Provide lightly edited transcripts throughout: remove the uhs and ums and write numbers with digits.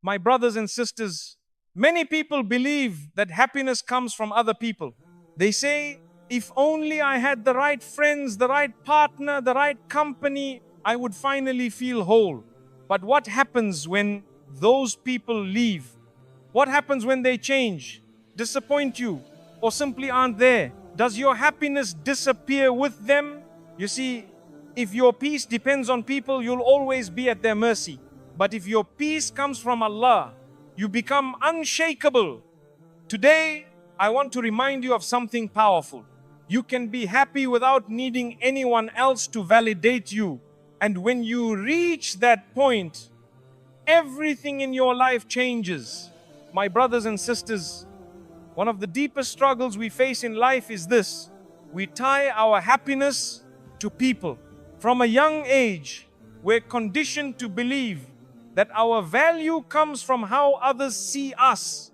My brothers and sisters, many people believe that happiness comes from other people. They say, if only I had the right friends, the right partner, the right company, I would finally feel whole. But what happens when those people leave? What happens when they change, disappoint you, or simply aren't there? Does your happiness disappear with them? You see, if your peace depends on people, you'll always be at their mercy. But if your peace comes from Allah, you become unshakable. Today, I want to remind you of something powerful. You can be happy without needing anyone else to validate you. And when you reach that point, everything in your life changes. My brothers and sisters, one of the deepest struggles we face in life is this. We tie our happiness to people. From a young age, we're conditioned to believe that our value comes from how others see us.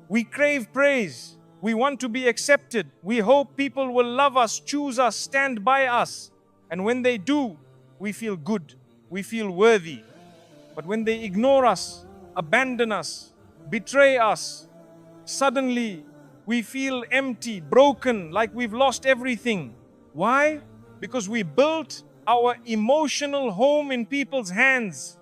We crave praise. We want to be accepted. We hope people will love us, choose us, stand by us. And when they do, we feel good. We feel worthy. But when they ignore us, abandon us, betray us, suddenly we feel empty, broken, like we've lost everything. Why? Because we built our emotional home in people's hands.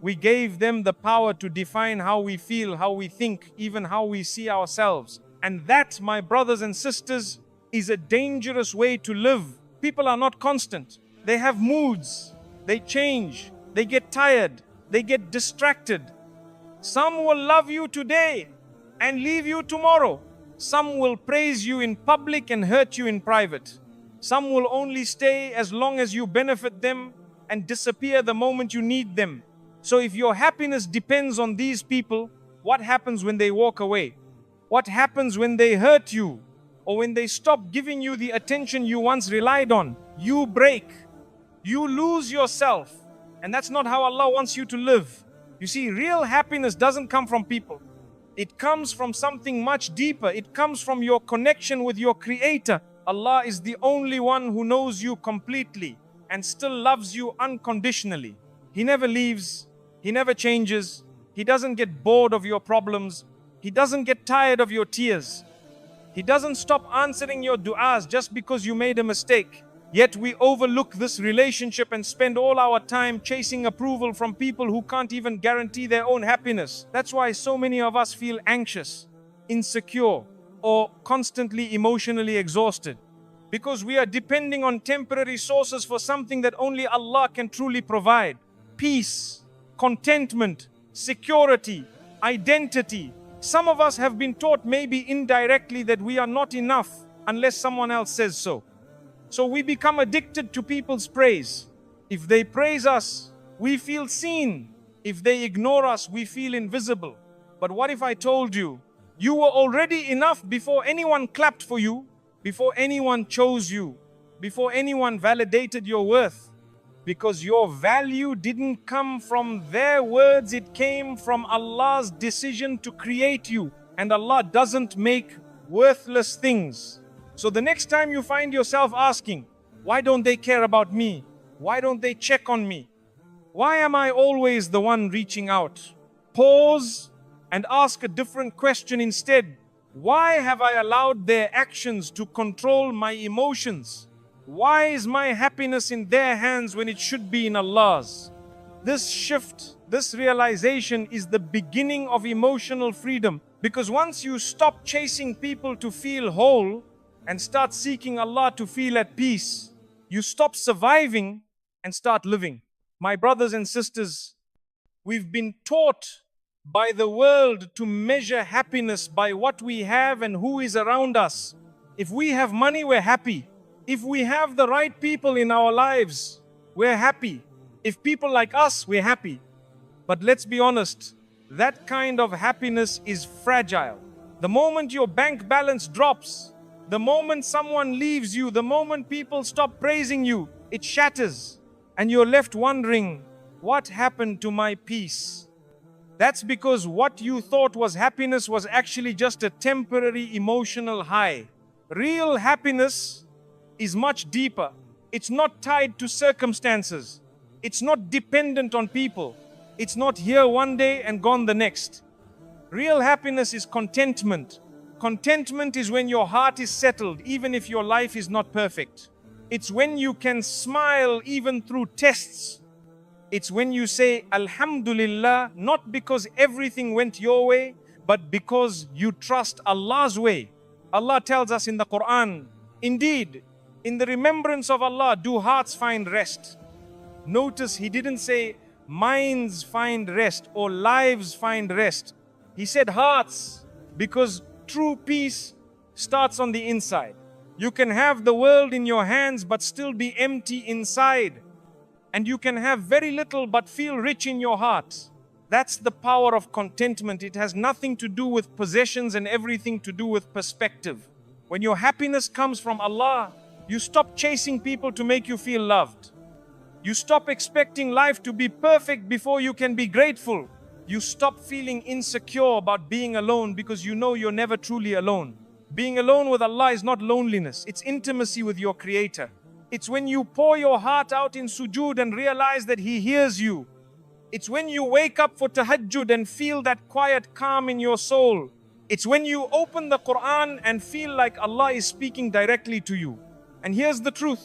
We gave them the power to define how we feel, how we think, even how we see ourselves. And that, my brothers and sisters, is a dangerous way to live. People are not constant. They have moods. They change. They get tired. They get distracted. Some will love you today and leave you tomorrow. Some will praise you in public and hurt you in private. Some will only stay as long as you benefit them and disappear the moment you need them. So if your happiness depends on these people, what happens when they walk away? What happens when they hurt you? Or when they stop giving you the attention you once relied on? You break. You lose yourself. And that's not how Allah wants you to live. You see, real happiness doesn't come from people. It comes from something much deeper. It comes from your connection with your Creator. Allah is the only one who knows you completely and still loves you unconditionally. He never leaves. He never changes. He doesn't get bored of your problems. He doesn't get tired of your tears. He doesn't stop answering your du'as just because you made a mistake. Yet we overlook this relationship and spend all our time chasing approval from people who can't even guarantee their own happiness. That's why so many of us feel anxious, insecure, or constantly emotionally exhausted. Because we are depending on temporary sources for something that only Allah can truly provide. Peace, contentment, security, identity. Some of us have been taught maybe indirectly that we are not enough unless someone else says so. So we become addicted to people's praise. If they praise us, we feel seen. If they ignore us, we feel invisible. But what if I told you, you were already enough before anyone clapped for you, before anyone chose you, before anyone validated your worth? Because your value didn't come from their words, it came from Allah's decision to create you. And Allah doesn't make worthless things. So the next time you find yourself asking, why don't they care about me? Why don't they check on me? Why am I always the one reaching out? Pause and ask a different question instead. Why have I allowed their actions to control my emotions? Why is my happiness in their hands when it should be in Allah's? This shift, this realization is the beginning of emotional freedom. Because once you stop chasing people to feel whole and start seeking Allah to feel at peace, you stop surviving and start living. My brothers and sisters, we've been taught by the world to measure happiness by what we have and who is around us. If we have money, we're happy. If we have the right people in our lives, we're happy. If people like us, we're happy. But let's be honest, that kind of happiness is fragile. The moment your bank balance drops, the moment someone leaves you, the moment people stop praising you, it shatters. And you're left wondering, what happened to my peace? That's because what you thought was happiness was actually just a temporary emotional high. Real happiness is much deeper. It's not tied to circumstances. It's not dependent on people. It's not here one day and gone the next. Real happiness is contentment. Contentment is when your heart is settled, even if your life is not perfect. It's when you can smile even through tests. It's when you say, Alhamdulillah, not because everything went your way, but because you trust Allah's way. Allah tells us in the Quran, indeed, in the remembrance of Allah do hearts find rest. Notice He didn't say minds find rest or lives find rest. He said hearts, because true peace starts on the inside. You can have the world in your hands but still be empty inside. And you can have very little but feel rich in your heart. That's the power of contentment. It has nothing to do with possessions and everything to do with perspective. When your happiness comes from Allah, you stop chasing people to make you feel loved. You stop expecting life to be perfect before you can be grateful. You stop feeling insecure about being alone because you know you're never truly alone. Being alone with Allah is not loneliness, it's intimacy with your Creator. It's when you pour your heart out in sujood and realize that He hears you. It's when you wake up for tahajjud and feel that quiet calm in your soul. It's when you open the Quran and feel like Allah is speaking directly to you. And here's the truth.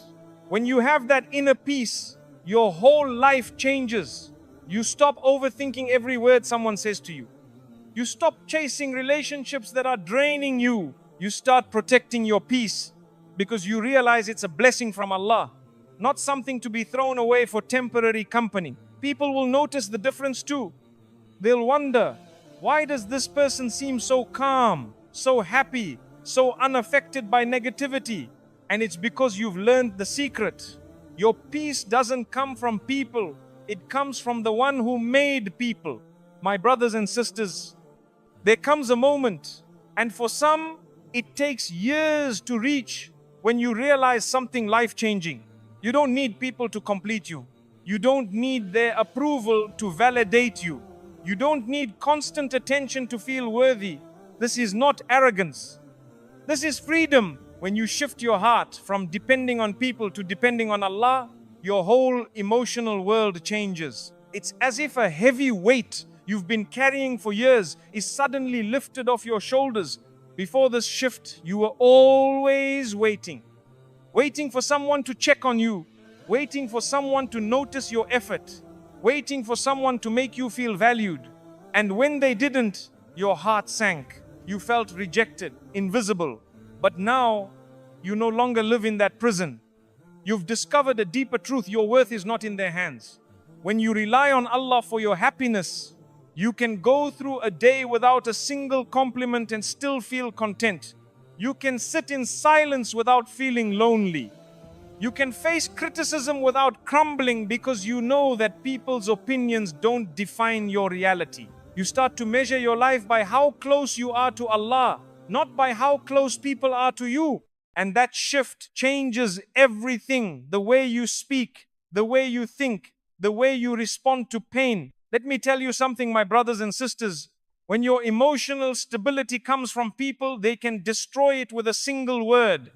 When you have that inner peace, your whole life changes. You stop overthinking every word someone says to you. You stop chasing relationships that are draining you. You start protecting your peace because you realize it's a blessing from Allah, not something to be thrown away for temporary company. People will notice the difference too. They'll wonder, why does this person seem so calm, so happy, so unaffected by negativity? And it's because you've learned the secret. Your peace doesn't come from people. It comes from the one who made people. My brothers and sisters, there comes a moment, and for some, it takes years to reach when you realize something life-changing. You don't need people to complete you. You don't need their approval to validate you. You don't need constant attention to feel worthy. This is not arrogance. This is freedom. When you shift your heart from depending on people to depending on Allah, your whole emotional world changes. It's as if a heavy weight you've been carrying for years is suddenly lifted off your shoulders. Before this shift, you were always waiting. Waiting for someone to check on you. Waiting for someone to notice your effort. Waiting for someone to make you feel valued. And when they didn't, your heart sank. You felt rejected, invisible. But now, you no longer live in that prison. You've discovered a deeper truth. Your worth is not in their hands. When you rely on Allah for your happiness, you can go through a day without a single compliment and still feel content. You can sit in silence without feeling lonely. You can face criticism without crumbling because you know that people's opinions don't define your reality. You start to measure your life by how close you are to Allah, not by how close people are to you. And that shift changes everything. The way you speak, the way you think, the way you respond to pain. Let me tell you something, my brothers and sisters. When your emotional stability comes from people, they can destroy it with a single word.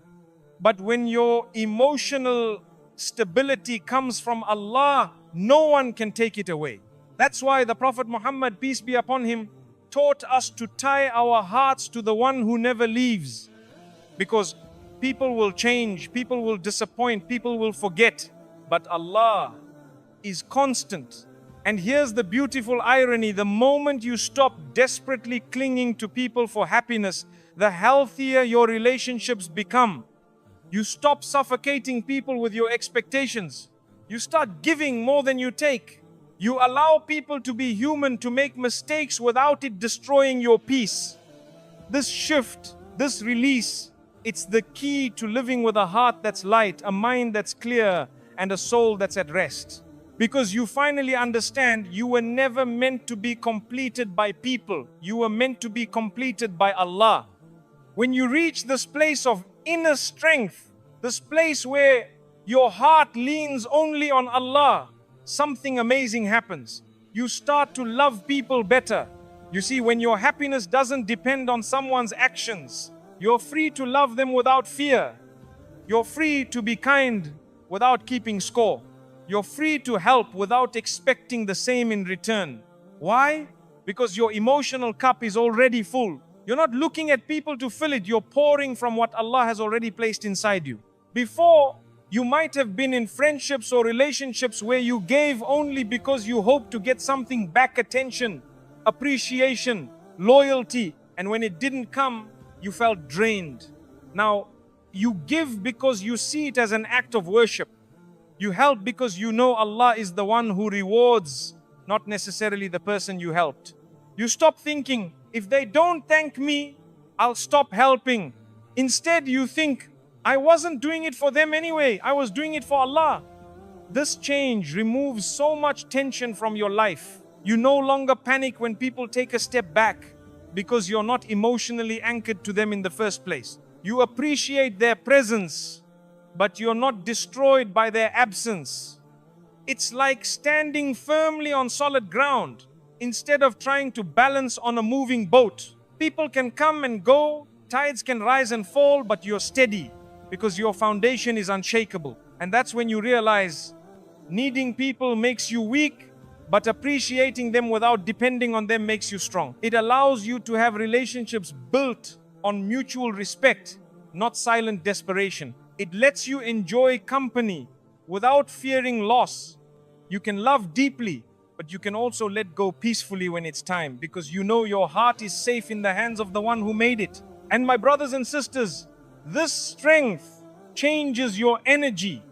But when your emotional stability comes from Allah, no one can take it away. That's why the Prophet Muhammad, peace be upon him, taught us to tie our hearts to the one who never leaves. Because people will change, people will disappoint, people will forget. But Allah is constant. And here's the beautiful irony. The moment you stop desperately clinging to people for happiness, the healthier your relationships become. You stop suffocating people with your expectations. You start giving more than you take. You allow people to be human, to make mistakes without it destroying your peace. This shift, this release, it's the key to living with a heart that's light, a mind that's clear, and a soul that's at rest. Because you finally understand you were never meant to be completed by people. You were meant to be completed by Allah. When you reach this place of inner strength, this place where your heart leans only on Allah, something amazing happens. You start to love people better. You see, when your happiness doesn't depend on someone's actions, you're free to love them without fear. You're free to be kind without keeping score. You're free to help without expecting the same in return. Why? Because your emotional cup is already full. You're not looking at people to fill it. You're pouring from what Allah has already placed inside you. Before, you might have been in friendships or relationships where you gave only because you hoped to get something back: attention, appreciation, loyalty. And when it didn't come, you felt drained. Now, you give because you see it as an act of worship. You help because you know Allah is the one who rewards, not necessarily the person you helped. You stop thinking, if they don't thank me, I'll stop helping. Instead, you think, I wasn't doing it for them anyway. I was doing it for Allah. This change removes so much tension from your life. You no longer panic when people take a step back because you're not emotionally anchored to them in the first place. You appreciate their presence, but you're not destroyed by their absence. It's like standing firmly on solid ground instead of trying to balance on a moving boat. People can come and go, tides can rise and fall, but you're steady because your foundation is unshakable. And that's when you realize needing people makes you weak, but appreciating them without depending on them makes you strong. It allows you to have relationships built on mutual respect, not silent desperation. It lets you enjoy company without fearing loss. You can love deeply, but you can also let go peacefully when it's time, because you know your heart is safe in the hands of the one who made it. And my brothers and sisters, this strength changes your energy.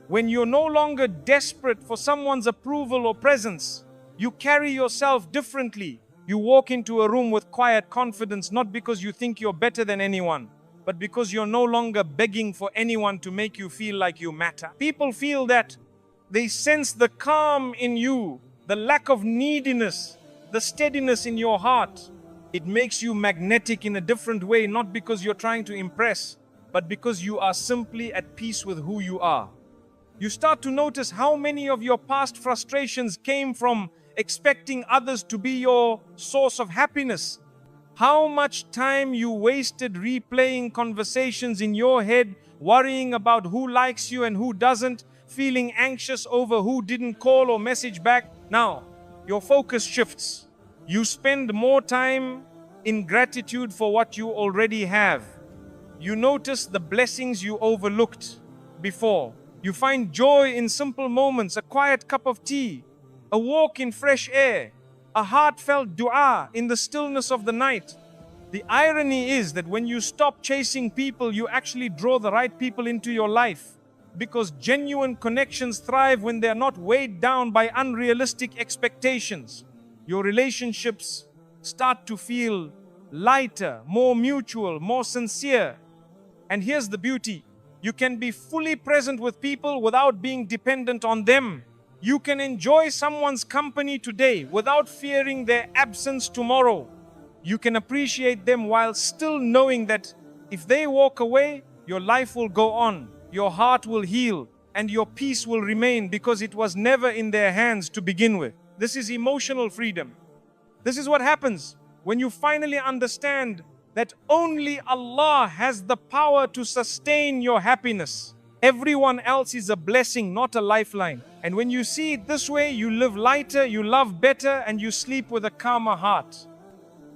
When you're no longer desperate for someone's approval or presence, you carry yourself differently. You walk into a room with quiet confidence, not because you think you're better than anyone, but because you're no longer begging for anyone to make you feel like you matter. People feel that. They sense the calm in you, the lack of neediness, the steadiness in your heart. It makes you magnetic in a different way, not because you're trying to impress, but because you are simply at peace with who you are. You start to notice how many of your past frustrations came from expecting others to be your source of happiness. How much time you wasted replaying conversations in your head, worrying about who likes you and who doesn't, feeling anxious over who didn't call or message back. Now, your focus shifts. You spend more time in gratitude for what you already have. You notice the blessings you overlooked before. You find joy in simple moments: a quiet cup of tea, a walk in fresh air, a heartfelt dua in the stillness of the night. The irony is that when you stop chasing people, you actually draw the right people into your life, because genuine connections thrive when they're not weighed down by unrealistic expectations. Your relationships start to feel lighter, more mutual, more sincere. And here's the beauty: you can be fully present with people without being dependent on them. You can enjoy someone's company today without fearing their absence tomorrow. You can appreciate them while still knowing that if they walk away, your life will go on, your heart will heal, and your peace will remain, because it was never in their hands to begin with. This is emotional freedom. This is what happens when you finally understand that only Allah has the power to sustain your happiness. Everyone else is a blessing, not a lifeline. And when you see it this way, you live lighter, you love better, and you sleep with a calmer heart.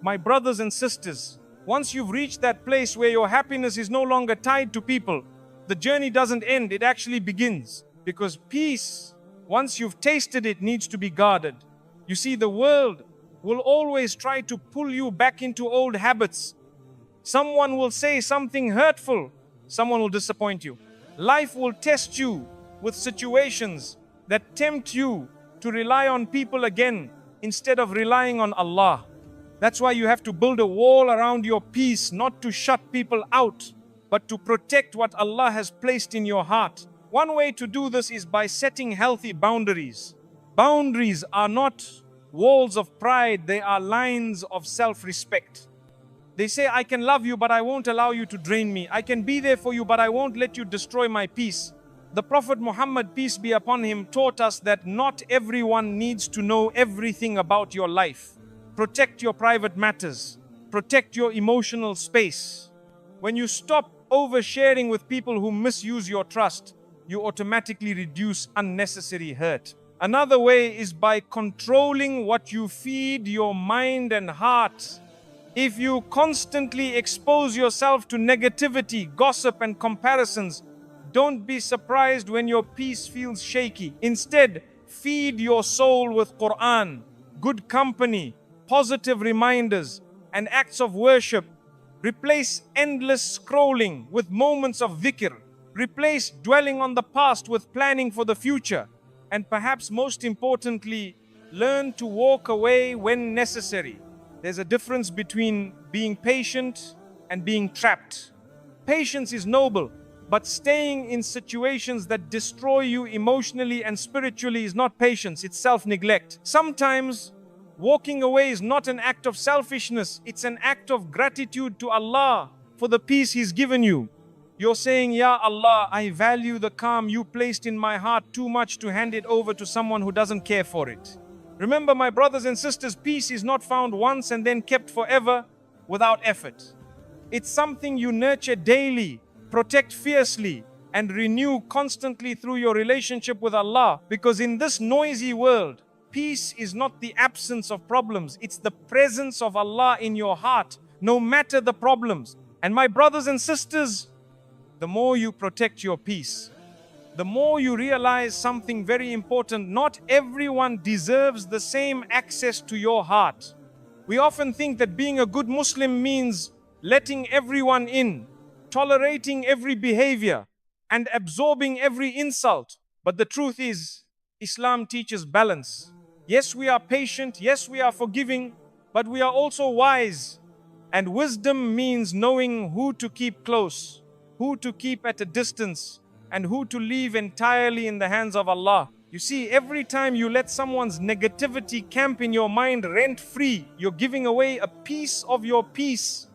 My brothers and sisters, once you've reached that place where your happiness is no longer tied to people, the journey doesn't end, it actually begins. Because peace, once you've tasted it, needs to be guarded. You see, the world will always try to pull you back into old habits. Someone will say something hurtful, someone will disappoint you. Life will test you with situations that tempt you to rely on people again instead of relying on Allah. That's why you have to build a wall around your peace, not to shut people out, but to protect what Allah has placed in your heart. One way to do this is by setting healthy boundaries. Boundaries are not walls of pride, they are lines of self-respect. They say, I can love you, but I won't allow you to drain me. I can be there for you, but I won't let you destroy my peace. The Prophet Muhammad, peace be upon him, taught us that not everyone needs to know everything about your life. Protect your private matters. Protect your emotional space. When you stop oversharing with people who misuse your trust, you automatically reduce unnecessary hurt. Another way is by controlling what you feed your mind and heart. If you constantly expose yourself to negativity, gossip, and comparisons, don't be surprised when your peace feels shaky. Instead, feed your soul with Quran, good company, positive reminders, and acts of worship. Replace endless scrolling with moments of dhikr. Replace dwelling on the past with planning for the future. And perhaps most importantly, learn to walk away when necessary. There's a difference between being patient and being trapped. Patience is noble, but staying in situations that destroy you emotionally and spiritually is not patience, it's self-neglect. Sometimes walking away is not an act of selfishness, it's an act of gratitude to Allah for the peace He's given you. You're saying, Ya Allah, I value the calm you placed in my heart too much to hand it over to someone who doesn't care for it. Remember, my brothers and sisters, peace is not found once and then kept forever without effort. It's something you nurture daily, protect fiercely, and renew constantly through your relationship with Allah. Because in this noisy world, peace is not the absence of problems, it's the presence of Allah in your heart, no matter the problems. And my brothers and sisters, the more you protect your peace, the more you realize something very important. Not everyone deserves the same access to your heart. We often think that being a good Muslim means letting everyone in, tolerating every behavior, and absorbing every insult. But the truth is, Islam teaches balance. Yes, we are patient, yes, we are forgiving, but we are also wise. And wisdom means knowing who to keep close, who to keep at a distance, and who to leave entirely in the hands of Allah. You see, every time you let someone's negativity camp in your mind rent-free, you're giving away a piece of your peace.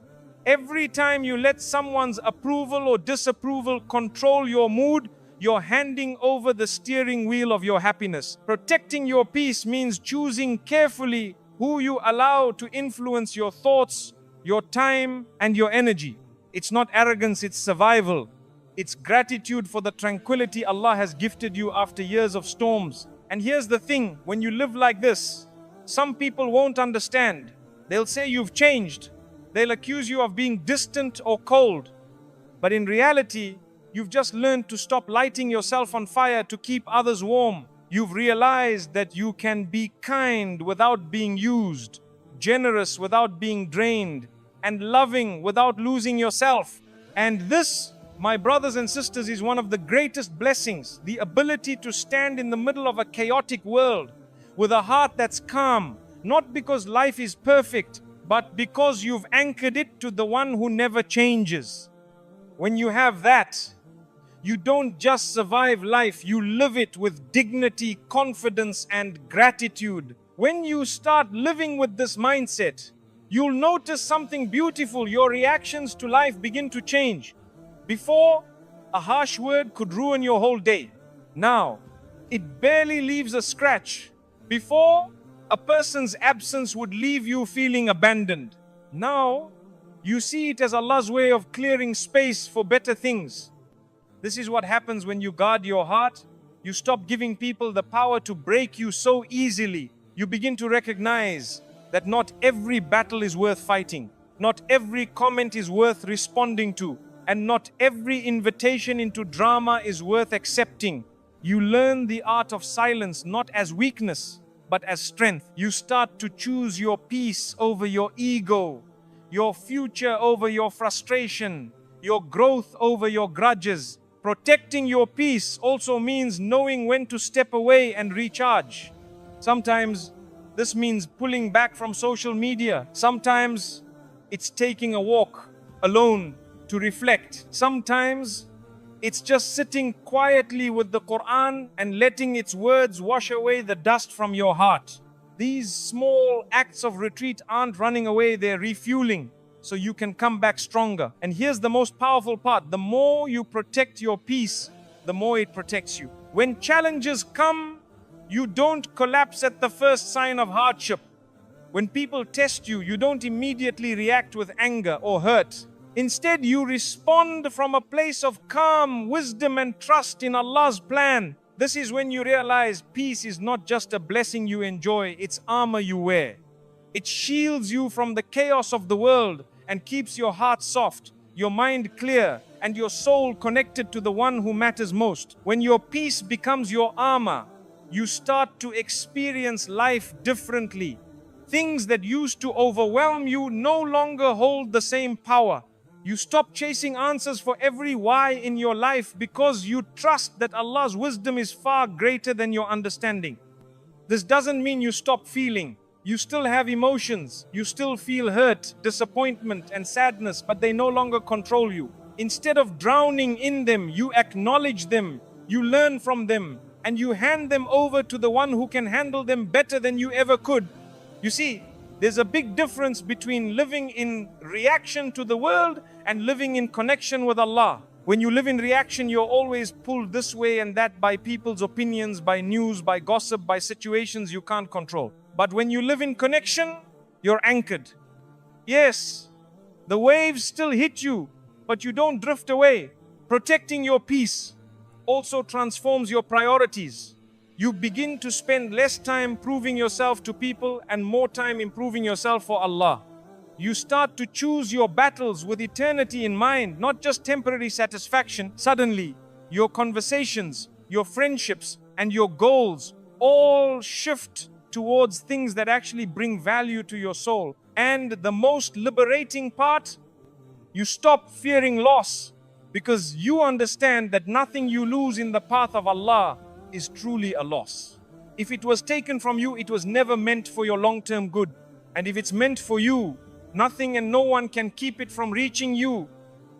Every time you let someone's approval or disapproval control your mood, you're handing over the steering wheel of your happiness. Protecting your peace means choosing carefully who you allow to influence your thoughts, your time, and your energy. It's not arrogance, it's survival. It's gratitude for the tranquility Allah has gifted you after years of storms. And here's the thing, when you live like this, some people won't understand. They'll say you've changed. They'll accuse you of being distant or cold. But in reality, you've just learned to stop lighting yourself on fire to keep others warm. You've realized that you can be kind without being used, generous without being drained, and loving without losing yourself. And this, my brothers and sisters, is one of the greatest blessings, the ability to stand in the middle of a chaotic world with a heart that's calm, not because life is perfect, but because you've anchored it to the one who never changes. When you have that, you don't just survive life, you live it with dignity, confidence, and gratitude. When you start living with this mindset, you'll notice something beautiful. Your reactions to life begin to change. Before, a harsh word could ruin your whole day. Now, it barely leaves a scratch. Before, a person's absence would leave you feeling abandoned. Now, you see it as Allah's way of clearing space for better things. This is what happens when you guard your heart. You stop giving people the power to break you so easily. You begin to recognize that not every battle is worth fighting. Not every comment is worth responding to. And not every invitation into drama is worth accepting. You learn the art of silence not as weakness, but as strength. You start to choose your peace over your ego, your future over your frustration, your growth over your grudges. Protecting your peace also means knowing when to step away and recharge. Sometimes this means pulling back from social media. Sometimes it's taking a walk alone to reflect. Sometimes it's just sitting quietly with the Quran and letting its words wash away the dust from your heart. These small acts of retreat aren't running away, they're refueling so you can come back stronger. And here's the most powerful part. The more you protect your peace, the more it protects you. When challenges come, you don't collapse at the first sign of hardship. When people test you, you don't immediately react with anger or hurt. Instead, you respond from a place of calm, wisdom, and trust in Allah's plan. This is when you realize peace is not just a blessing you enjoy, it's armor you wear. It shields you from the chaos of the world and keeps your heart soft, your mind clear, and your soul connected to the one who matters most. When your peace becomes your armor, you start to experience life differently. Things that used to overwhelm you no longer hold the same power. You stop chasing answers for every why in your life because you trust that Allah's wisdom is far greater than your understanding. This doesn't mean you stop feeling. You still have emotions. You still feel hurt, disappointment, and sadness, but they no longer control you. Instead of drowning in them, you acknowledge them, you learn from them, and you hand them over to the one who can handle them better than you ever could. You see, there's a big difference between living in reaction to the world and living in connection with Allah. When you live in reaction, you're always pulled this way and that by people's opinions, by news, by gossip, by situations you can't control. But when you live in connection, you're anchored. Yes, the waves still hit you, but you don't drift away. Protecting your peace also transforms your priorities. You begin to spend less time proving yourself to people and more time improving yourself for Allah. You start to choose your battles with eternity in mind, not just temporary satisfaction. Suddenly, your conversations, your friendships, and your goals all shift towards things that actually bring value to your soul. And the most liberating part, you stop fearing loss because you understand that nothing you lose in the path of Allah is truly a loss. If it was taken from you, it was never meant for your long-term good. And if it's meant for you, nothing and no one can keep it from reaching you.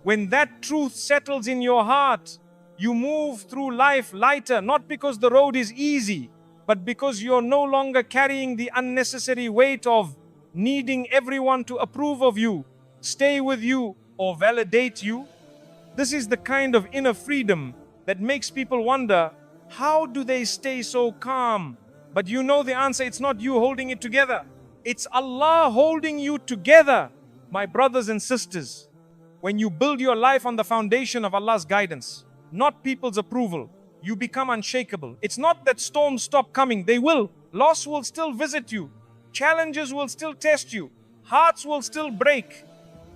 When that truth settles in your heart, you move through life lighter, not because the road is easy, but because you're no longer carrying the unnecessary weight of needing everyone to approve of you, stay with you, or validate you. This is the kind of inner freedom that makes people wonder, how do they stay so calm? But you know the answer, it's not you holding it together. It's Allah holding you together. My brothers and sisters, when you build your life on the foundation of Allah's guidance, not people's approval, you become unshakable. It's not that storms stop coming, they will. Loss will still visit you. Challenges will still test you. Hearts will still break.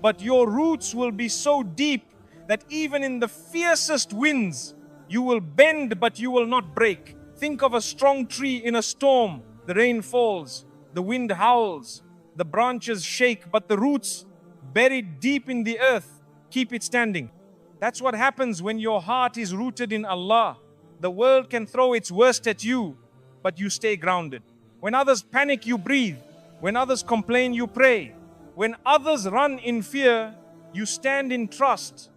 But your roots will be so deep that even in the fiercest winds, you will bend but you will not break. Think of a strong tree in a storm. The rain falls, the wind howls, the branches shake, but the roots, buried deep in the earth, keep it standing. That's what happens when your heart is rooted in Allah. The world can throw its worst at you, but you stay grounded. When others panic, you breathe. When others complain, you pray. When others run in fear, you stand in trust.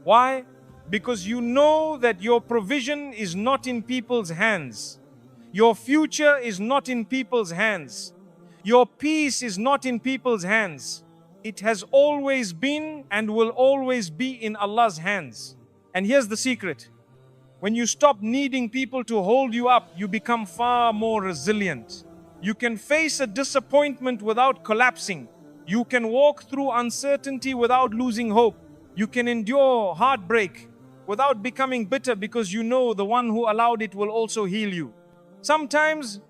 Why? Because you know that your provision is not in people's hands. Your future is not in people's hands. Your peace is not in people's hands. It has always been and will always be in Allah's hands. And here's the secret. When you stop needing people to hold you up, you become far more resilient. You can face a disappointment without collapsing. You can walk through uncertainty without losing hope. You can endure heartbreak without becoming bitter because you know the one who allowed it will also heal you. Sometimes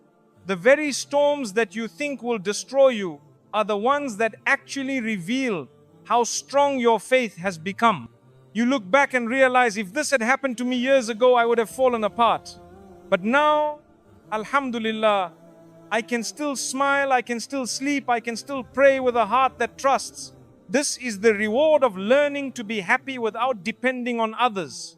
the very storms that you think will destroy you are the ones that actually reveal how strong your faith has become. You look back and realize, if this had happened to me years ago, I would have fallen apart. But now, Alhamdulillah, I can still smile, I can still sleep, I can still pray with a heart that trusts. This is the reward of learning to be happy without depending on others.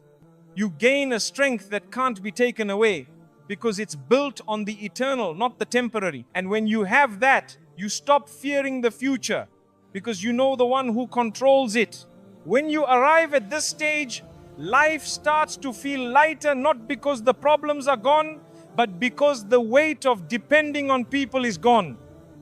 You gain a strength that can't be taken away because it's built on the eternal, not the temporary. And when you have that, you stop fearing the future because you know the one who controls it. When you arrive at this stage, life starts to feel lighter, not because the problems are gone, but because the weight of depending on people is gone.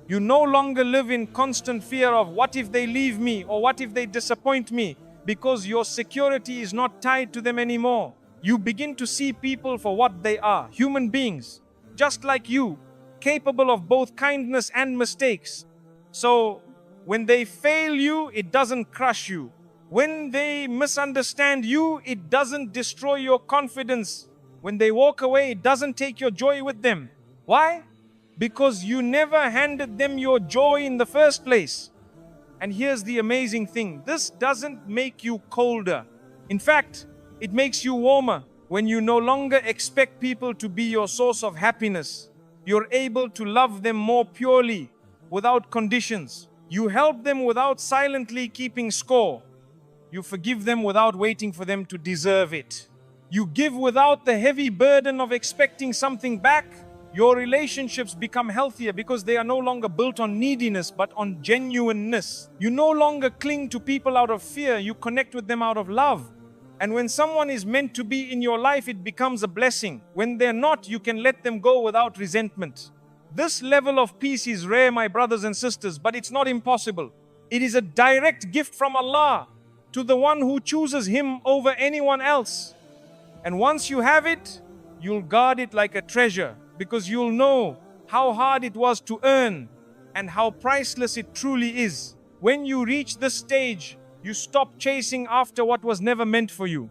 You no longer live in constant fear of what if they leave me or what if they disappoint me, because your security is not tied to them anymore. You begin to see people for what they are, human beings, just like you, capable of both kindness and mistakes. So when they fail you, it doesn't crush you. When they misunderstand you, it doesn't destroy your confidence. When they walk away, it doesn't take your joy with them. Why? Because you never handed them your joy in the first place. And here's the amazing thing. This doesn't make you colder. In fact, it makes you warmer. When you no longer expect people to be your source of happiness, you're able to love them more purely, without conditions. You help them without silently keeping score. You forgive them without waiting for them to deserve it. You give without the heavy burden of expecting something back. Your relationships become healthier because they are no longer built on neediness but on genuineness. You no longer cling to people out of fear, you connect with them out of love. And when someone is meant to be in your life, it becomes a blessing. When they're not, you can let them go without resentment. This level of peace is rare, my brothers and sisters, but it's not impossible. It is a direct gift from Allah to the one who chooses Him over anyone else. And once you have it, you'll guard it like a treasure, because you'll know how hard it was to earn and how priceless it truly is. When you reach this stage, you stop chasing after what was never meant for you.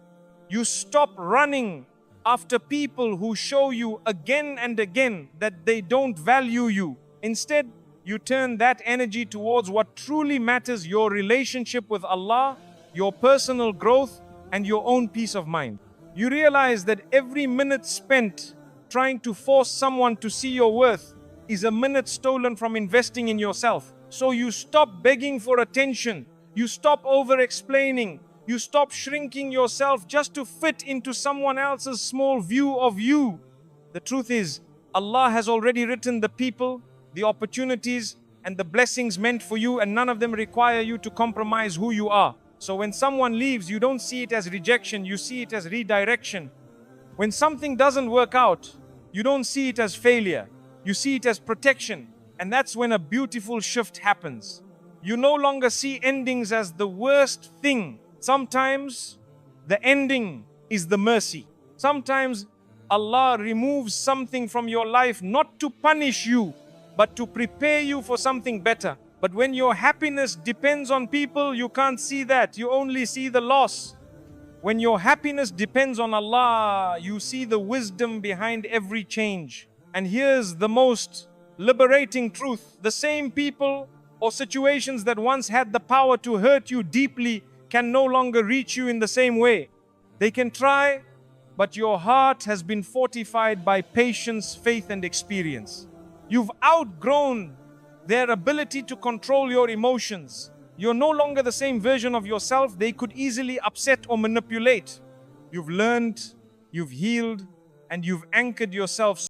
You stop running after people who show you again and again that they don't value you. Instead, you turn that energy towards what truly matters: your relationship with Allah, your personal growth, and your own peace of mind. You realize that every minute spent trying to force someone to see your worth is a minute stolen from investing in yourself. So you stop begging for attention. You stop over-explaining. You stop shrinking yourself just to fit into someone else's small view of you. The truth is, Allah has already written the people, the opportunities, and the blessings meant for you, and none of them require you to compromise who you are. So when someone leaves, you don't see it as rejection, you see it as redirection. When something doesn't work out, you don't see it as failure, you see it as protection. And that's when a beautiful shift happens. You no longer see endings as the worst thing. Sometimes the ending is the mercy. Sometimes Allah removes something from your life not to punish you, but to prepare you for something better. But when your happiness depends on people, you can't see that. You only see the loss. When your happiness depends on Allah, you see the wisdom behind every change. And here's the most liberating truth. The same people or situations that once had the power to hurt you deeply can no longer reach you in the same way. They can try, but your heart has been fortified by patience, faith, and experience. You've outgrown their ability to control your emotions. You're no longer the same version of yourself they could easily upset or manipulate. You've learned, you've healed, and you've anchored yourself